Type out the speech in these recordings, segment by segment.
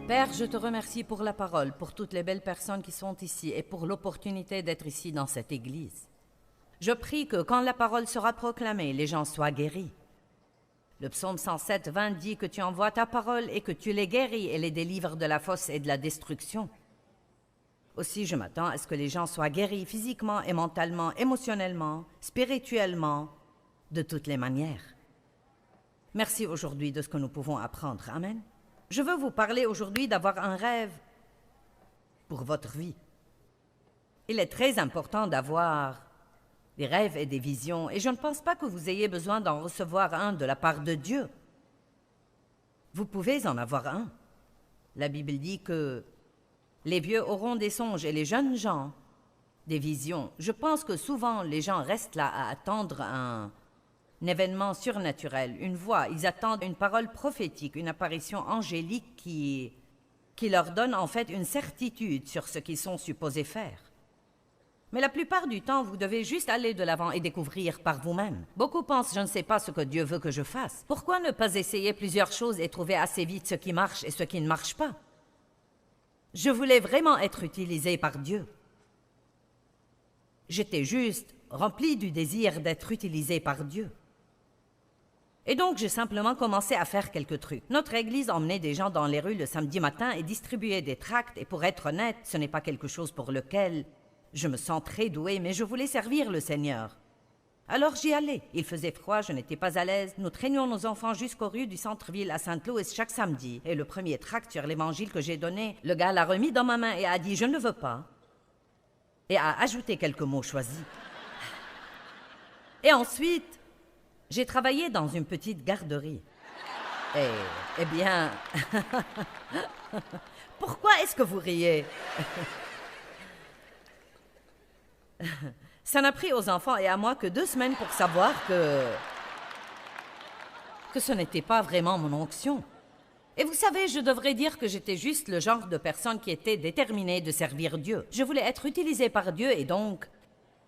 Père, je te remercie pour la parole, pour toutes les belles personnes qui sont ici et pour l'opportunité d'être ici dans cette église. Je prie que quand la parole sera proclamée, les gens soient guéris. Le psaume 107, 20 dit que tu envoies ta parole et que tu les guéris et les délivres de la fosse et de la destruction. Aussi, je m'attends à ce que les gens soient guéris physiquement et mentalement, émotionnellement, spirituellement, de toutes les manières. Merci aujourd'hui de ce que nous pouvons apprendre. Amen. Je veux vous parler aujourd'hui d'avoir un rêve pour votre vie. Il est très important d'avoir des rêves et des visions, et je ne pense pas que vous ayez besoin d'en recevoir un de la part de Dieu. Vous pouvez en avoir un. La Bible dit que les vieux auront des songes et les jeunes gens des visions. Je pense que souvent les gens restent là à attendre un événement surnaturel, une voix. Ils attendent une parole prophétique, une apparition angélique qui leur donne en fait une certitude sur ce qu'ils sont supposés faire. Mais la plupart du temps, vous devez juste aller de l'avant et découvrir par vous-même. Beaucoup pensent « je ne sais pas ce que Dieu veut que je fasse ». Pourquoi ne pas essayer plusieurs choses et trouver assez vite ce qui marche et ce qui ne marche pas? Je voulais vraiment être utilisé par Dieu. J'étais juste rempli du désir d'être utilisé par Dieu. Et donc, j'ai simplement commencé à faire quelques trucs. Notre église emmenait des gens dans les rues le samedi matin et distribuait des tracts, et pour être honnête, ce n'est pas quelque chose pour lequel je me sens très douée, mais je voulais servir le Seigneur. Alors j'y allais. Il faisait froid, je n'étais pas à l'aise. Nous traînions nos enfants jusqu'aux rues du centre-ville à Saint-Louis chaque samedi. Et le premier tract sur l'évangile que j'ai donné, le gars l'a remis dans ma main et a dit « je ne le veux pas ». Et a ajouté quelques mots choisis. Et ensuite, j'ai travaillé dans une petite garderie. Eh bien... Pourquoi est-ce que vous riez? Ça n'a pris aux enfants et à moi que 2 semaines pour savoir que ce n'était pas vraiment mon onction. Et vous savez, je devrais dire que j'étais juste le genre de personne qui était déterminée de servir Dieu. Je voulais être utilisée par Dieu et donc,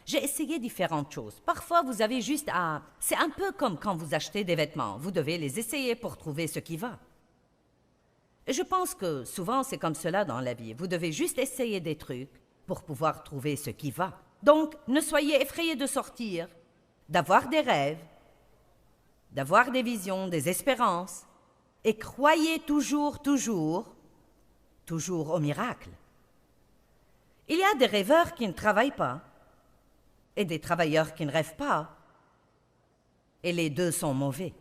j'ai essayé différentes choses. Parfois, vous avez juste à... C'est un peu comme quand vous achetez des vêtements. Vous devez les essayer pour trouver ce qui va. Et je pense que souvent, c'est comme cela dans la vie. Vous devez juste essayer des trucs pour pouvoir trouver ce qui va. Donc, ne soyez effrayés de sortir, d'avoir des rêves, d'avoir des visions, des espérances, et croyez toujours au miracle. Il y a des rêveurs qui ne travaillent pas, et des travailleurs qui ne rêvent pas, et les deux sont mauvais.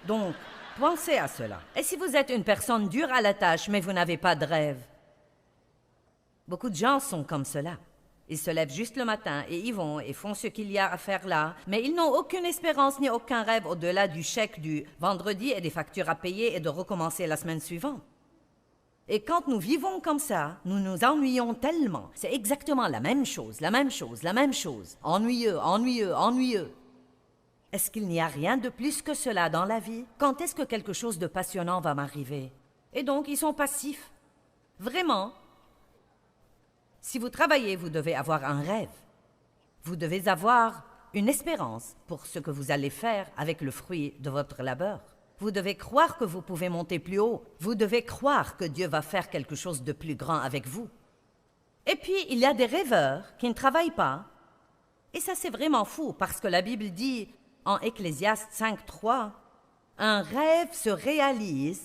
Donc, pensez à cela. Et si vous êtes une personne dure à la tâche, mais vous n'avez pas de rêve? Beaucoup de gens sont comme cela. Ils se lèvent juste le matin et ils vont et font ce qu'il y a à faire là, mais ils n'ont aucune espérance ni aucun rêve au-delà du chèque du vendredi et des factures à payer et de recommencer la semaine suivante. Et quand nous vivons comme ça, nous nous ennuyons tellement. C'est exactement la même chose. Ennuyeux, ennuyeux, ennuyeux. Est-ce qu'il n'y a rien de plus que cela dans la vie? Quand est-ce que quelque chose de passionnant va m'arriver? Et donc, ils sont passifs. Vraiment. Si vous travaillez, vous devez avoir un rêve. Vous devez avoir une espérance pour ce que vous allez faire avec le fruit de votre labeur. Vous devez croire que vous pouvez monter plus haut. Vous devez croire que Dieu va faire quelque chose de plus grand avec vous. Et puis, il y a des rêveurs qui ne travaillent pas. Et ça, c'est vraiment fou, parce que la Bible dit, en Ecclésiaste 5.3, « Un rêve se réalise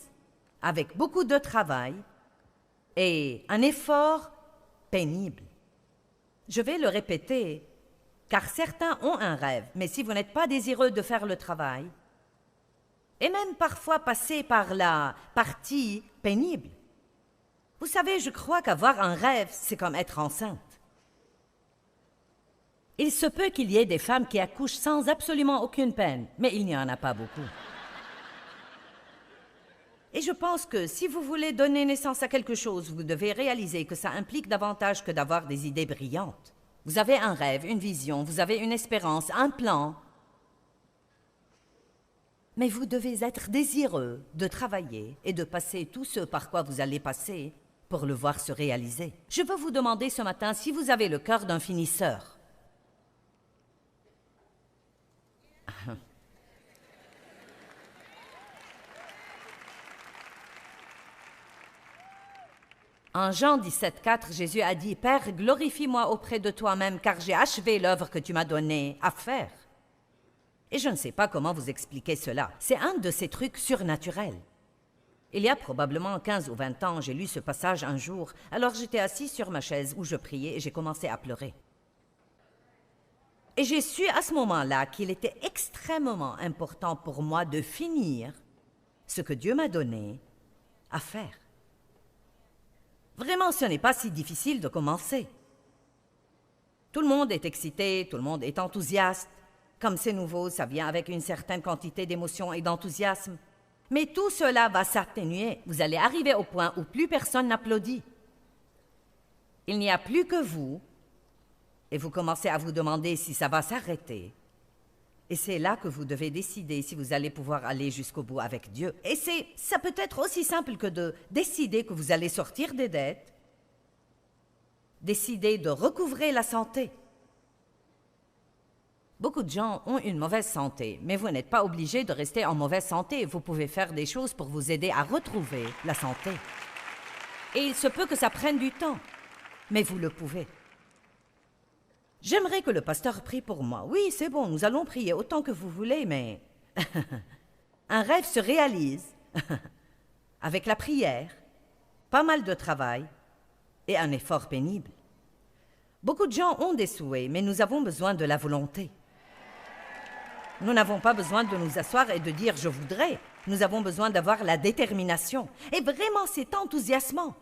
avec beaucoup de travail et un effort pénible. » Je vais le répéter, car certains ont un rêve, mais si vous n'êtes pas désireux de faire le travail, et même parfois passer par la partie pénible. Vous savez, je crois qu'avoir un rêve, c'est comme être enceinte. Il se peut qu'il y ait des femmes qui accouchent sans absolument aucune peine, mais il n'y en a pas beaucoup. Et je pense que si vous voulez donner naissance à quelque chose, vous devez réaliser que ça implique davantage que d'avoir des idées brillantes. Vous avez un rêve, une vision, vous avez une espérance, un plan. Mais vous devez être désireux de travailler et de passer tout ce par quoi vous allez passer pour le voir se réaliser. Je veux vous demander ce matin si vous avez le cœur d'un finisseur. En Jean 17,4, Jésus a dit « Père, glorifie-moi auprès de toi-même, car j'ai achevé l'œuvre que tu m'as donnée à faire. » Et je ne sais pas comment vous expliquer cela. C'est un de ces trucs surnaturels. Il y a probablement 15 ou 20 ans, j'ai lu ce passage un jour. Alors j'étais assis sur ma chaise où je priais et j'ai commencé à pleurer. Et j'ai su à ce moment-là qu'il était extrêmement important pour moi de finir ce que Dieu m'a donné à faire. Vraiment, ce n'est pas si difficile de commencer. Tout le monde est excité, tout le monde est enthousiaste. Comme c'est nouveau, ça vient avec une certaine quantité d'émotion et d'enthousiasme. Mais tout cela va s'atténuer. Vous allez arriver au point où plus personne n'applaudit. Il n'y a plus que vous, et vous commencez à vous demander si ça va s'arrêter. Et c'est là que vous devez décider si vous allez pouvoir aller jusqu'au bout avec Dieu. Et ça peut être aussi simple que de décider que vous allez sortir des dettes, décider de recouvrer la santé. Beaucoup de gens ont une mauvaise santé, mais vous n'êtes pas obligé de rester en mauvaise santé. Vous pouvez faire des choses pour vous aider à retrouver la santé. Et il se peut que ça prenne du temps, mais vous le pouvez. J'aimerais que le pasteur prie pour moi. Oui, c'est bon, nous allons prier autant que vous voulez, mais un rêve se réalise avec la prière, pas mal de travail et un effort pénible. Beaucoup de gens ont des souhaits, mais nous avons besoin de la volonté. Nous n'avons pas besoin de nous asseoir et de dire « je voudrais ». Nous avons besoin d'avoir la détermination. Et vraiment, c'est enthousiasmant.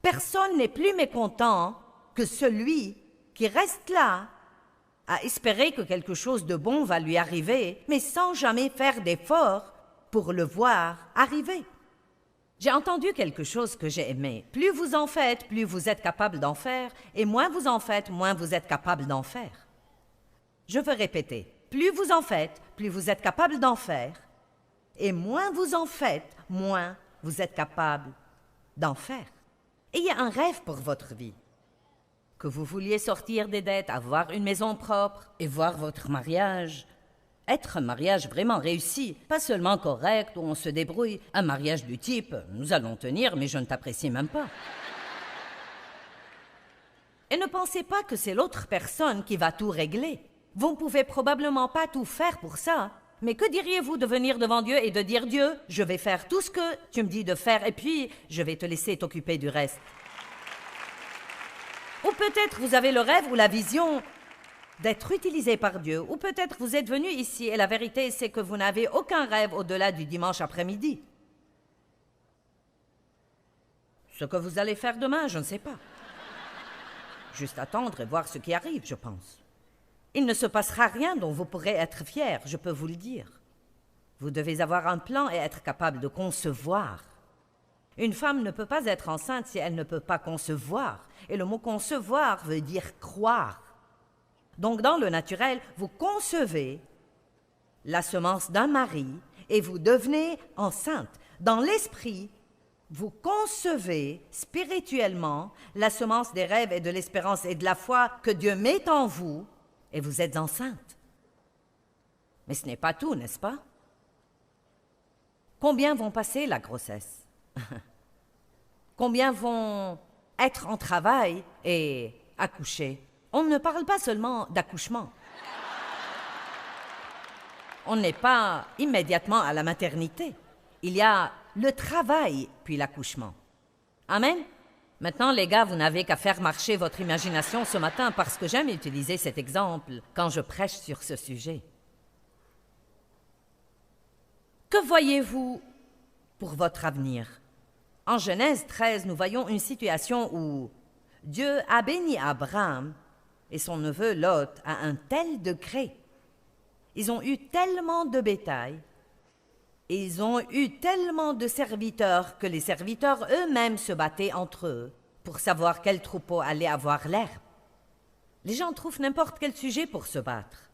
Personne n'est plus mécontent que celui qui reste là à espérer que quelque chose de bon va lui arriver, mais sans jamais faire d'effort pour le voir arriver. J'ai entendu quelque chose que j'ai aimé. Plus vous en faites, plus vous êtes capable d'en faire, et moins vous en faites, moins vous êtes capable d'en faire. Je veux répéter. Plus vous en faites, plus vous êtes capable d'en faire, et moins vous en faites, moins vous êtes capable d'en faire. Ayez un rêve pour votre vie. Que vous vouliez sortir des dettes, avoir une maison propre et voir votre mariage être un mariage vraiment réussi, pas seulement correct où on se débrouille, un mariage du type « nous allons tenir, mais je ne t'apprécie même pas ». Et ne pensez pas que c'est l'autre personne qui va tout régler. Vous ne pouvez probablement pas tout faire pour ça, mais que diriez-vous de venir devant Dieu et de dire « Dieu, je vais faire tout ce que tu me dis de faire et puis je vais te laisser t'occuper du reste ». Ou peut-être vous avez le rêve ou la vision d'être utilisé par Dieu, ou peut-être vous êtes venu ici et la vérité c'est que vous n'avez aucun rêve au-delà du dimanche après-midi. Ce que vous allez faire demain, je ne sais pas. Juste attendre et voir ce qui arrive, je pense. Il ne se passera rien dont vous pourrez être fier, je peux vous le dire. Vous devez avoir un plan et être capable de concevoir. Une femme ne peut pas être enceinte si elle ne peut pas concevoir. Et le mot concevoir veut dire croire. Donc dans le naturel, vous concevez la semence d'un mari et vous devenez enceinte. Dans l'esprit, vous concevez spirituellement la semence des rêves et de l'espérance et de la foi que Dieu met en vous et vous êtes enceinte. Mais ce n'est pas tout, n'est-ce pas? Combien vont passer la grossesse? Combien vont être en travail et accoucher? On ne parle pas seulement d'accouchement. On n'est pas immédiatement à la maternité. Il y a le travail puis l'accouchement. Amen? Maintenant, les gars, vous n'avez qu'à faire marcher votre imagination ce matin parce que j'aime utiliser cet exemple quand je prêche sur ce sujet. Que voyez-vous pour votre avenir? En Genèse 13, nous voyons une situation où Dieu a béni Abraham et son neveu Lot à un tel degré. Ils ont eu tellement de bétail et ils ont eu tellement de serviteurs que les serviteurs eux-mêmes se battaient entre eux pour savoir quel troupeau allait avoir l'herbe. Les gens trouvent n'importe quel sujet pour se battre.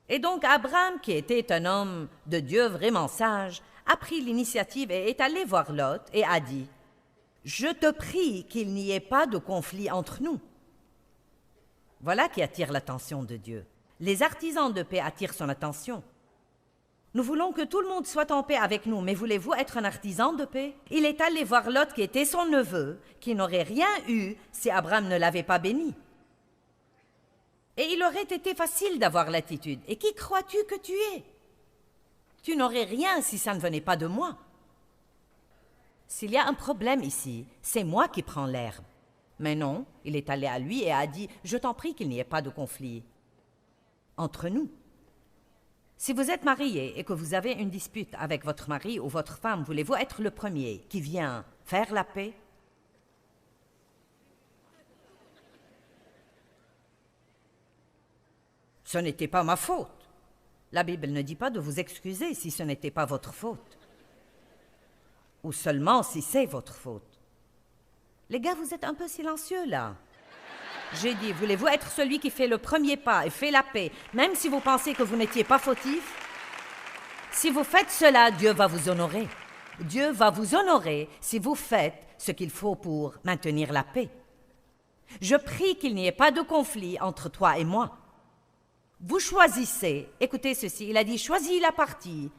Et donc Abraham, qui était un homme de Dieu vraiment sage, a pris l'initiative et est allé voir Lot et a dit « Je te prie qu'il n'y ait pas de conflit entre nous. » Voilà qui attire l'attention de Dieu. Les artisans de paix attirent son attention. Nous voulons que tout le monde soit en paix avec nous, mais voulez-vous être un artisan de paix? Il est allé voir Lot, qui était son neveu, qui n'aurait rien eu si Abraham ne l'avait pas béni. Et il aurait été facile d'avoir l'attitude. Et qui crois-tu que tu es? Tu n'aurais rien si ça ne venait pas de moi. S'il y a un problème ici, c'est moi qui prends l'herbe. Mais non, il est allé à lui et a dit « Je t'en prie qu'il n'y ait pas de conflit entre nous. » Si vous êtes marié et que vous avez une dispute avec votre mari ou votre femme, voulez-vous être le premier qui vient faire la paix? Ce n'était pas ma faute. La Bible ne dit pas de vous excuser si ce n'était pas votre faute. Ou seulement si c'est votre faute. Les gars, vous êtes un peu silencieux là. J'ai dit, voulez-vous être celui qui fait le premier pas et fait la paix, même si vous pensez que vous n'étiez pas fautif? Si vous faites cela, Dieu va vous honorer. Dieu va vous honorer si vous faites ce qu'il faut pour maintenir la paix. Je prie qu'il n'y ait pas de conflit entre toi et moi. Vous choisissez, écoutez ceci, il a dit, choisis la partie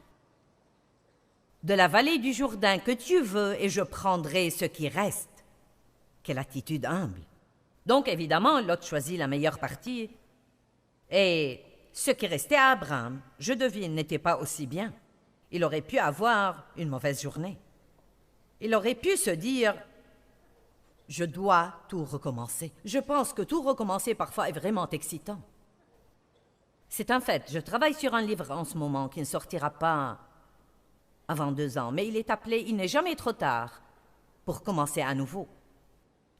de la vallée du Jourdain que tu veux et je prendrai ce qui reste. Quelle attitude humble. Donc évidemment, Lot choisit la meilleure partie et ce qui restait à Abraham, je devine, n'était pas aussi bien. Il aurait pu avoir une mauvaise journée. Il aurait pu se dire « Je dois tout recommencer ». Je pense que tout recommencer parfois est vraiment excitant. C'est un fait, je travaille sur un livre en ce moment qui ne sortira pas avant 2 ans, mais il est appelé « Il n'est jamais trop tard pour commencer à nouveau ».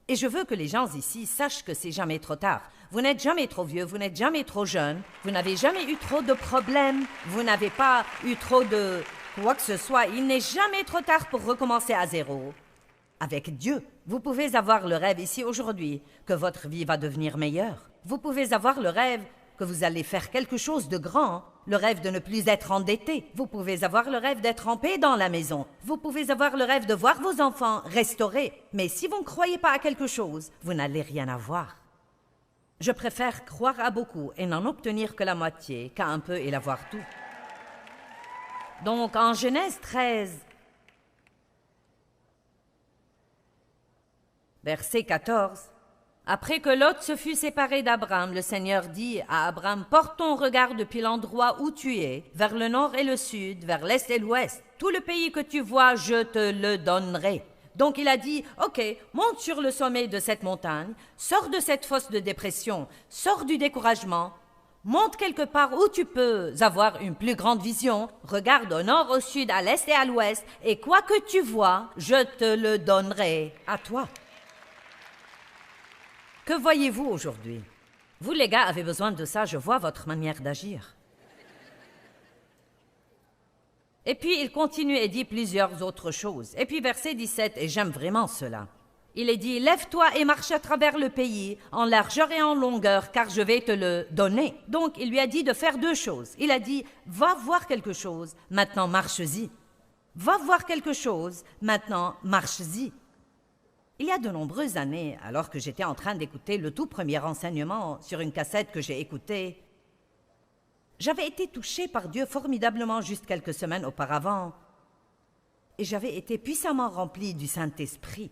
Et je veux que les gens ici sachent que c'est jamais trop tard. Vous n'êtes jamais trop vieux, vous n'êtes jamais trop jeune, vous n'avez jamais eu trop de problèmes, vous n'avez pas eu trop de quoi que ce soit. Il n'est jamais trop tard pour recommencer à zéro. Avec Dieu, vous pouvez avoir le rêve ici aujourd'hui que votre vie va devenir meilleure. Vous pouvez avoir le rêve que vous allez faire quelque chose de grand, le rêve de ne plus être endetté. Vous pouvez avoir le rêve d'être en paix dans la maison. Vous pouvez avoir le rêve de voir vos enfants restaurés. Mais si vous ne croyez pas à quelque chose, vous n'allez rien avoir. Je préfère croire à beaucoup et n'en obtenir que la moitié qu'à un peu et l'avoir tout. Donc, en Genèse 13, verset 14, après que Lot se fut séparé d'Abraham, le Seigneur dit à Abraham, « Porte ton regard depuis l'endroit où tu es, vers le nord et le sud, vers l'est et l'ouest. Tout le pays que tu vois, je te le donnerai. » Donc il a dit, « Ok, monte sur le sommet de cette montagne, sors de cette fosse de dépression, sors du découragement, monte quelque part où tu peux avoir une plus grande vision, regarde au nord, au sud, à l'est et à l'ouest, et quoi que tu vois, je te le donnerai à toi. » Que voyez-vous aujourd'hui? Vous, les gars, avez besoin de ça, je vois votre manière d'agir. Et puis, il continue et dit plusieurs autres choses. Et puis, verset 17, et j'aime vraiment cela. Il est dit, « Lève-toi et marche à travers le pays, en largeur et en longueur, car je vais te le donner. » Donc, il lui a dit de faire 2 choses. Il a dit, « Va voir quelque chose, maintenant marche-y. Va voir quelque chose, maintenant marche-y. » Il y a de nombreuses années, alors que j'étais en train d'écouter le tout premier enseignement sur une cassette que j'ai écoutée, j'avais été touchée par Dieu formidablement juste quelques semaines auparavant et j'avais été puissamment remplie du Saint-Esprit.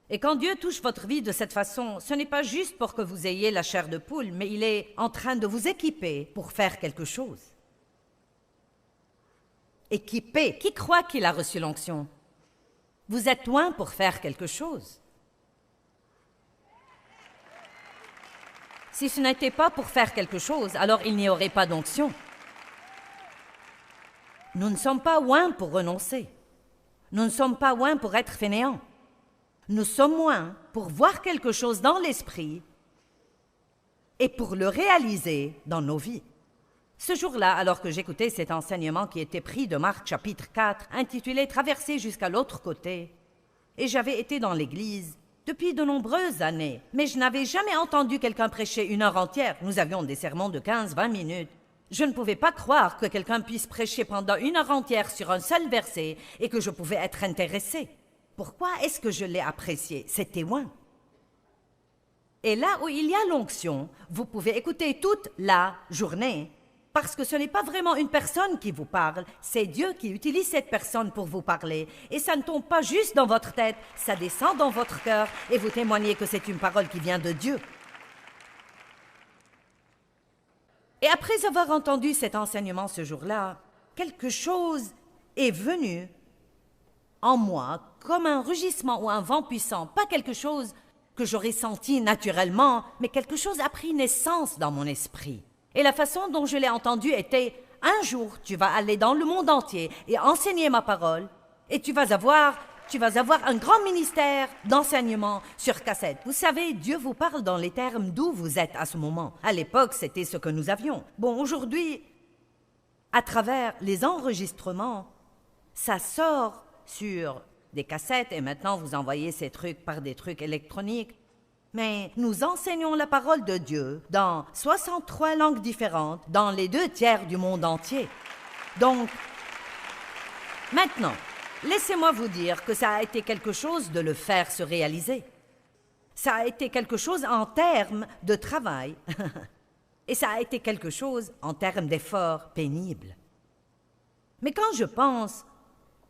Et quand Dieu touche votre vie de cette façon, ce n'est pas juste pour que vous ayez la chair de poule, mais il est en train de vous équiper pour faire quelque chose. Équipé, qui croit qu'il a reçu l'onction? Vous êtes loin pour faire quelque chose. Si ce n'était pas pour faire quelque chose, alors il n'y aurait pas d'onction. Nous ne sommes pas loin pour renoncer. Nous ne sommes pas loin pour être fainéants. Nous sommes loin pour voir quelque chose dans l'esprit et pour le réaliser dans nos vies. Ce jour-là, alors que j'écoutais cet enseignement qui était pris de Marc chapitre 4, intitulé « Traverser jusqu'à l'autre côté », et j'avais été dans l'église depuis de nombreuses années, mais je n'avais jamais entendu quelqu'un prêcher 1 heure entière. Nous avions des sermons de 15-20 minutes. Je ne pouvais pas croire que quelqu'un puisse prêcher pendant 1 heure entière sur un seul verset et que je pouvais être intéressée. Pourquoi est-ce que je l'ai apprécié? C'était loin. Et là où il y a l'onction, vous pouvez écouter toute la journée, Parce que ce n'est pas vraiment une personne qui vous parle, c'est Dieu qui utilise cette personne pour vous parler. Et ça ne tombe pas juste dans votre tête, ça descend dans votre cœur et vous témoignez que c'est une parole qui vient de Dieu. Et après avoir entendu cet enseignement ce jour-là, quelque chose est venu en moi comme un rugissement ou un vent puissant, pas quelque chose que j'aurais senti naturellement, mais quelque chose a pris naissance dans mon esprit. Et la façon dont je l'ai entendu était, un jour, tu vas aller dans le monde entier et enseigner ma parole, et tu vas avoir un grand ministère d'enseignement sur cassette. Vous savez, Dieu vous parle dans les termes d'où vous êtes à ce moment. À l'époque, c'était ce que nous avions. Bon, aujourd'hui, à travers les enregistrements, ça sort sur des cassettes et maintenant vous envoyez ces trucs par des trucs électroniques. Mais nous enseignons la parole de Dieu dans 63 langues différentes, dans les 2/3 du monde entier. Donc, maintenant, laissez-moi vous dire que ça a été quelque chose de le faire se réaliser. Ça a été quelque chose en termes de travail. Et ça a été quelque chose en termes d'efforts pénibles. Mais quand je pense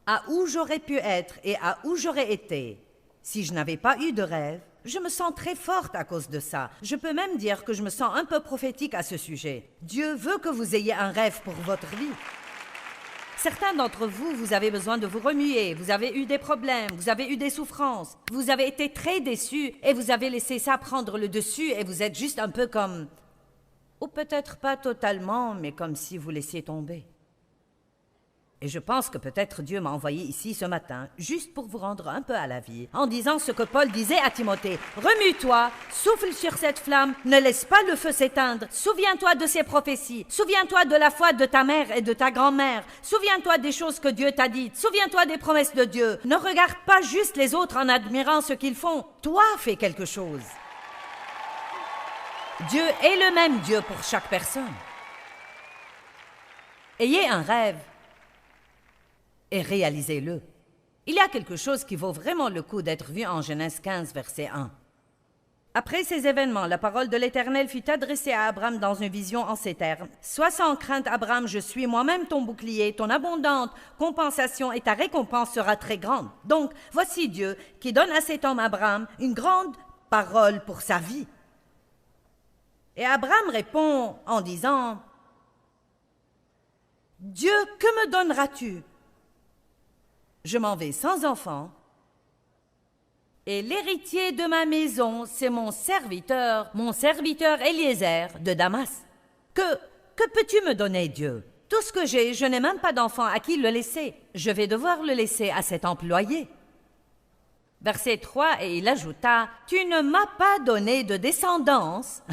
à où j'aurais pu être et à où j'aurais été si je n'avais pas eu de rêve, je me sens très forte à cause de ça. Je peux même dire que je me sens un peu prophétique à ce sujet. Dieu veut que vous ayez un rêve pour votre vie. Certains d'entre vous, vous avez besoin de vous remuer, vous avez eu des problèmes, vous avez eu des souffrances, vous avez été très déçus et vous avez laissé ça prendre le dessus et vous êtes juste un peu comme... Ou peut-être pas totalement, mais comme si vous laissiez tomber. Et je pense que peut-être Dieu m'a envoyé ici ce matin, juste pour vous rendre un peu à la vie, en disant ce que Paul disait à Timothée. Remue-toi, souffle sur cette flamme, ne laisse pas le feu s'éteindre. Souviens-toi de ces prophéties. Souviens-toi de la foi de ta mère et de ta grand-mère. Souviens-toi des choses que Dieu t'a dites. Souviens-toi des promesses de Dieu. Ne regarde pas juste les autres en admirant ce qu'ils font. Toi, fais quelque chose. Dieu est le même Dieu pour chaque personne. Ayez un rêve et réalisez-le. Il y a quelque chose qui vaut vraiment le coup d'être vu en Genèse 15, verset 1. Après ces événements, la parole de l'Éternel fut adressée à Abraham dans une vision en ces termes. « Sois sans crainte, Abraham, je suis moi-même ton bouclier, ton abondante compensation et ta récompense sera très grande. » Donc, voici Dieu qui donne à cet homme Abraham une grande parole pour sa vie. Et Abraham répond en disant, « Dieu, que me donneras-tu? Je m'en vais sans enfant, et l'héritier de ma maison, c'est mon serviteur Eliezer de Damas. Que peux-tu me donner, Dieu? Tout ce que j'ai, je n'ai même pas d'enfant à qui le laisser. Je vais devoir le laisser à cet employé. » Verset 3, et il ajouta, « Tu ne m'as pas donné de descendance. »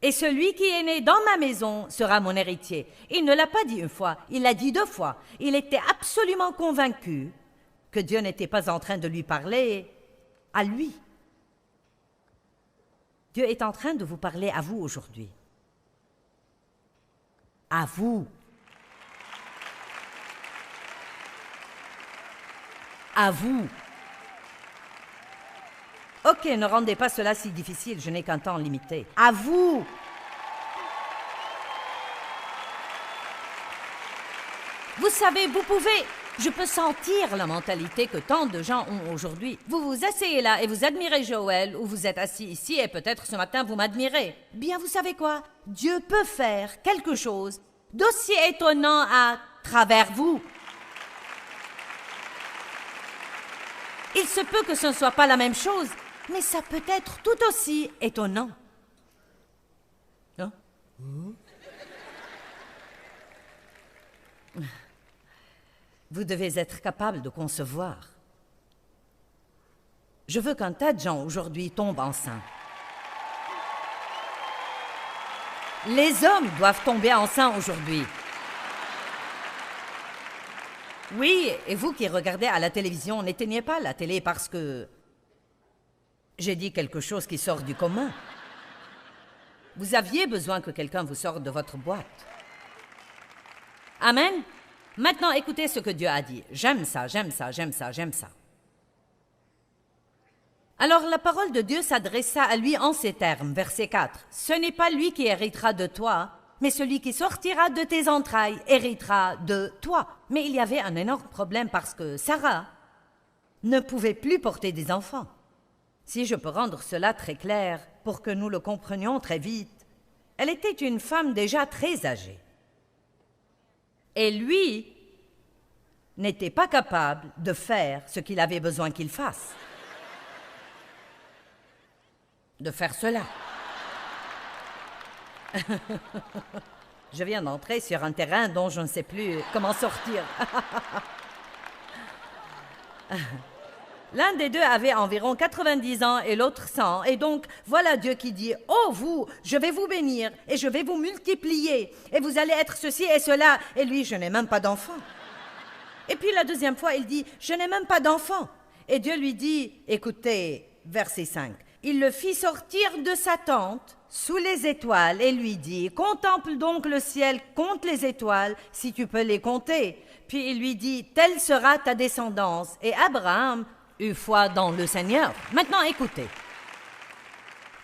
Et celui qui est né dans ma maison sera mon héritier. Il ne l'a pas dit une fois, il l'a dit 2 fois. Il était absolument convaincu que Dieu n'était pas en train de lui parler à lui. Dieu est en train de vous parler à vous aujourd'hui. À vous. À vous. Ok, ne rendez pas cela si difficile, je n'ai qu'un temps limité. À vous! Vous savez, vous pouvez... Je peux sentir la mentalité que tant de gens ont aujourd'hui. Vous vous asseyez là et vous admirez Joël, ou vous êtes assis ici et peut-être ce matin vous m'admirez. Bien, vous savez quoi? Dieu peut faire quelque chose d'aussi étonnant à travers vous. Il se peut que ce ne soit pas la même chose, mais ça peut être tout aussi étonnant. Hein? Vous devez être capable de concevoir. Je veux qu'un tas de gens aujourd'hui tombent enceints. Les hommes doivent tomber enceints aujourd'hui. Oui, et vous qui regardez à la télévision, n'éteignez pas la télé parce que j'ai dit quelque chose qui sort du commun. Vous aviez besoin que quelqu'un vous sorte de votre boîte. Amen. Maintenant, écoutez ce que Dieu a dit. J'aime ça, j'aime ça, j'aime ça, j'aime ça. Alors la parole de Dieu s'adressa à lui en ces termes, verset 4. « Ce n'est pas lui qui héritera de toi, mais celui qui sortira de tes entrailles héritera de toi. Mais il y avait un énorme problème parce que Sarah ne pouvait plus porter des enfants. Si je peux rendre cela très clair pour que nous le comprenions très vite, elle était une femme déjà très âgée. Et lui n'était pas capable de faire ce qu'il avait besoin qu'il fasse. De faire cela. Je viens d'entrer sur un terrain dont je ne sais plus comment sortir. L'un des deux avait environ 90 ans et l'autre 100. Et donc, voilà Dieu qui dit, « Oh, vous, je vais vous bénir et je vais vous multiplier. Et vous allez être ceci et cela. » Et lui, « Je n'ai même pas d'enfant. » Et puis la deuxième fois, il dit, « Je n'ai même pas d'enfant. » Et Dieu lui dit, écoutez, verset 5. Il le fit sortir de sa tente sous les étoiles et lui dit, « Contemple donc le ciel, compte les étoiles, si tu peux les compter. » Puis il lui dit, « Telle sera ta descendance. » Et Abraham eut foi dans le Seigneur. Maintenant, écoutez.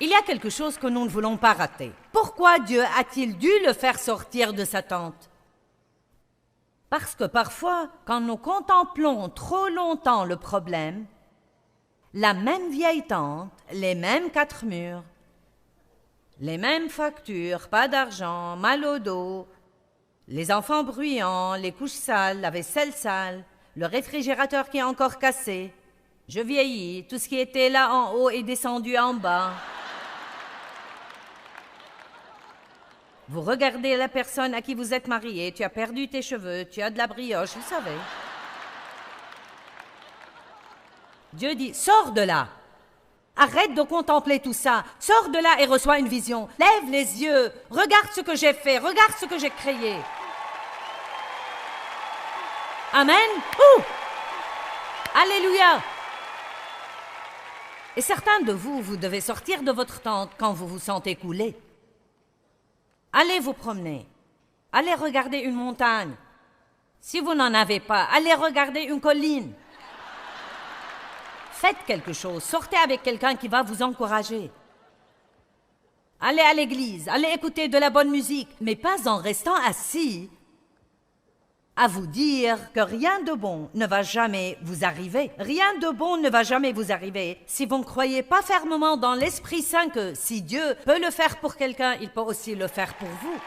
Il y a quelque chose que nous ne voulons pas rater. Pourquoi Dieu a-t-il dû le faire sortir de sa tente? Parce que parfois, quand nous contemplons trop longtemps le problème, la même vieille tente, les mêmes 4 murs, les mêmes factures, pas d'argent, mal au dos, les enfants bruyants, les couches sales, la vaisselle sale, le réfrigérateur qui est encore cassé. Je vieillis, tout ce qui était là en haut est descendu en bas. Vous regardez la personne à qui vous êtes marié, tu as perdu tes cheveux, tu as de la brioche, vous savez. Dieu dit, sors de là. Arrête de contempler tout ça. Sors de là et reçois une vision. Lève les yeux. Regarde ce que j'ai fait. Regarde ce que j'ai créé. Amen. Ouh! Alléluia. Et certains de vous, vous devez sortir de votre tente quand vous vous sentez couler. Allez vous promener. Allez regarder une montagne. Si vous n'en avez pas, allez regarder une colline. Faites quelque chose. Sortez avec quelqu'un qui va vous encourager. Allez à l'église. Allez écouter de la bonne musique. Mais pas en restant assis à vous dire que rien de bon ne va jamais vous arriver. Rien de bon ne va jamais vous arriver si vous ne croyez pas fermement dans l'Esprit Saint que si Dieu peut le faire pour quelqu'un, il peut aussi le faire pour vous.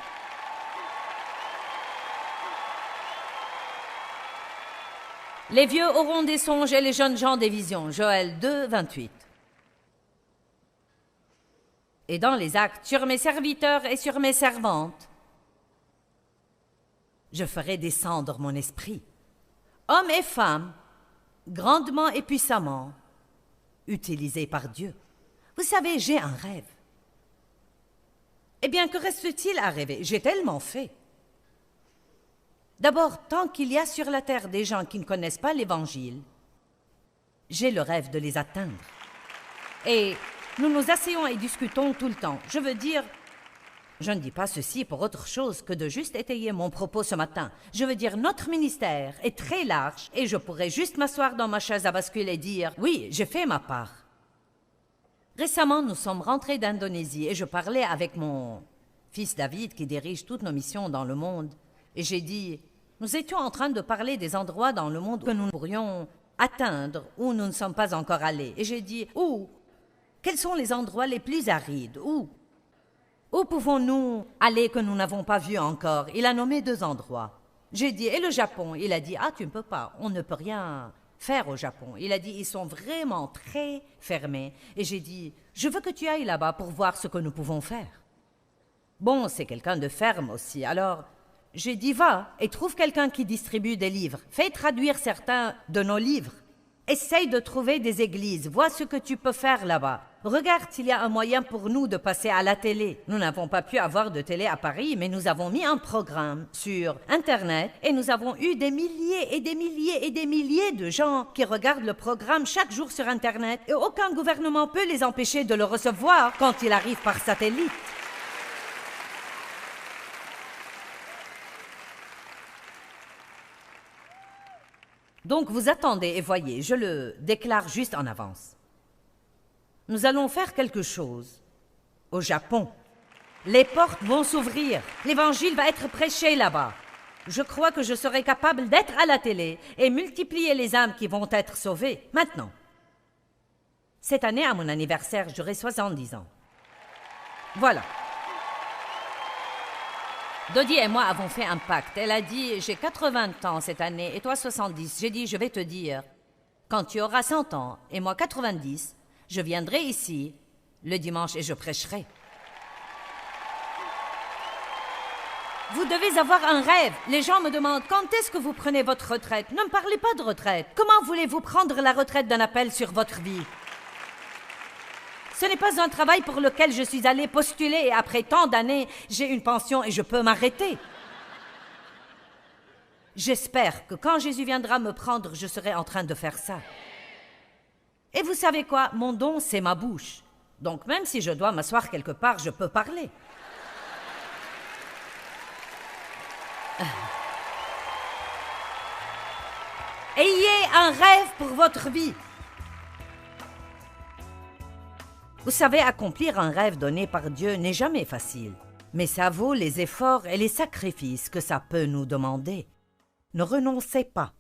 Les vieux auront des songes et les jeunes gens des visions. Joël 2, 28. Et dans les actes, sur mes serviteurs et sur mes servantes, je ferai descendre mon esprit. Hommes et femmes, grandement et puissamment, utilisés par Dieu. Vous savez, j'ai un rêve. Eh bien, que reste-t-il à rêver? J'ai tellement fait. D'abord, tant qu'il y a sur la terre des gens qui ne connaissent pas l'Évangile, j'ai le rêve de les atteindre. Et nous nous asseyons et discutons tout le temps. Je veux dire, je ne dis pas ceci pour autre chose que de juste étayer mon propos ce matin. Je veux dire, notre ministère est très large et je pourrais juste m'asseoir dans ma chaise à bascule et dire « Oui, j'ai fait ma part ». Récemment, nous sommes rentrés d'Indonésie et je parlais avec mon fils David qui dirige toutes nos missions dans le monde. Et j'ai dit, nous étions en train de parler des endroits dans le monde que nous pourrions atteindre où nous ne sommes pas encore allés. Et j'ai dit, où? Quels sont les endroits les plus arides? Où pouvons-nous aller que nous n'avons pas vu encore? Il a nommé 2 endroits. J'ai dit, et le Japon? Il a dit, ah, tu ne peux pas, on ne peut rien faire au Japon. Il a dit, ils sont vraiment très fermés. Et j'ai dit, je veux que tu ailles là-bas pour voir ce que nous pouvons faire. Bon, c'est quelqu'un de ferme aussi, alors j'ai dit, va et trouve quelqu'un qui distribue des livres. Fais traduire certains de nos livres. Essaye de trouver des églises. Vois ce que tu peux faire là-bas. Regarde s'il y a un moyen pour nous de passer à la télé. Nous n'avons pas pu avoir de télé à Paris, mais nous avons mis un programme sur Internet et nous avons eu des milliers et des milliers et des milliers de gens qui regardent le programme chaque jour sur Internet et aucun gouvernement peut les empêcher de le recevoir quand il arrive par satellite. Donc vous attendez et voyez, je le déclare juste en avance. Nous allons faire quelque chose au Japon. Les portes vont s'ouvrir. L'évangile va être prêché là-bas. Je crois que je serai capable d'être à la télé et multiplier les âmes qui vont être sauvées. Maintenant, cette année, à mon anniversaire, j'aurai 70 ans. Voilà. Dodie et moi avons fait un pacte. Elle a dit, j'ai 80 ans cette année et toi 70. J'ai dit, je vais te dire, quand tu auras 100 ans et moi 90, je viendrai ici le dimanche et je prêcherai. Vous devez avoir un rêve. Les gens me demandent, quand est-ce que vous prenez votre retraite? Ne me parlez pas de retraite. Comment voulez-vous prendre la retraite d'un appel sur votre vie? Ce n'est pas un travail pour lequel je suis allée postuler et après tant d'années, j'ai une pension et je peux m'arrêter. J'espère que quand Jésus viendra me prendre, je serai en train de faire ça. Et vous savez quoi? Mon don, c'est ma bouche. Donc même si je dois m'asseoir quelque part, je peux parler. Ayez un rêve pour votre vie. Vous savez, accomplir un rêve donné par Dieu n'est jamais facile. Mais ça vaut les efforts et les sacrifices que ça peut nous demander. Ne renoncez pas.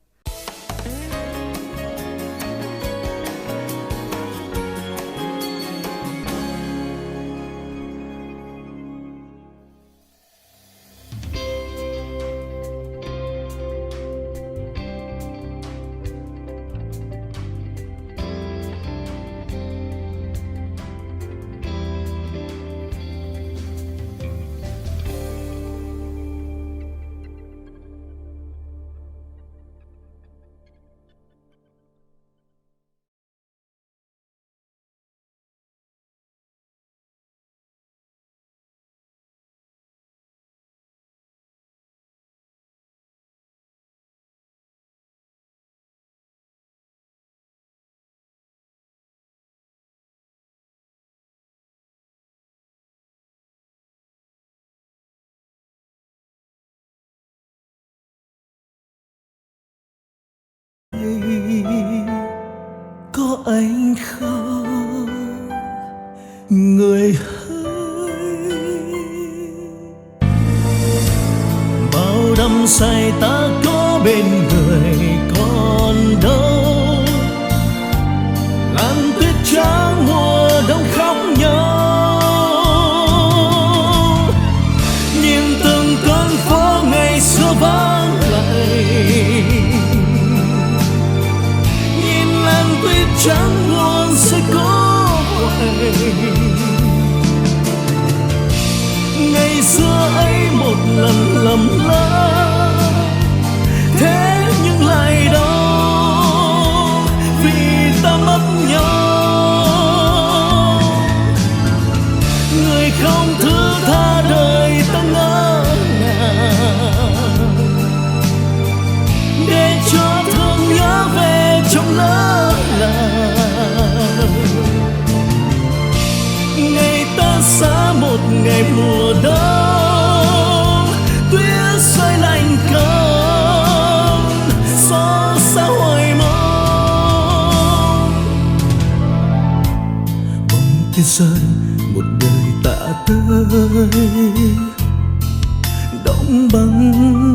Có anh không người hỡi, bao đắm say ta có bên người còn đâu, làn tuyết trắng mùa đông khóc nhau, nhìn từng con phố ngày xưa vắng lặng, tuyết trắng luôn sẽ có quay. Ngày xưa ấy một lần lầm lỡ, thế nhưng lại đau vì ta mất nhau. Người không thứ tha đời ta ngỡ ngàng, để cho thương nhớ về trong lỡ ngày ta xa một ngày mùa đông, tuyết rơi lạnh cóng xót xa hoài mong. Bóng tuyết rơi một đời tạ tới đóng băng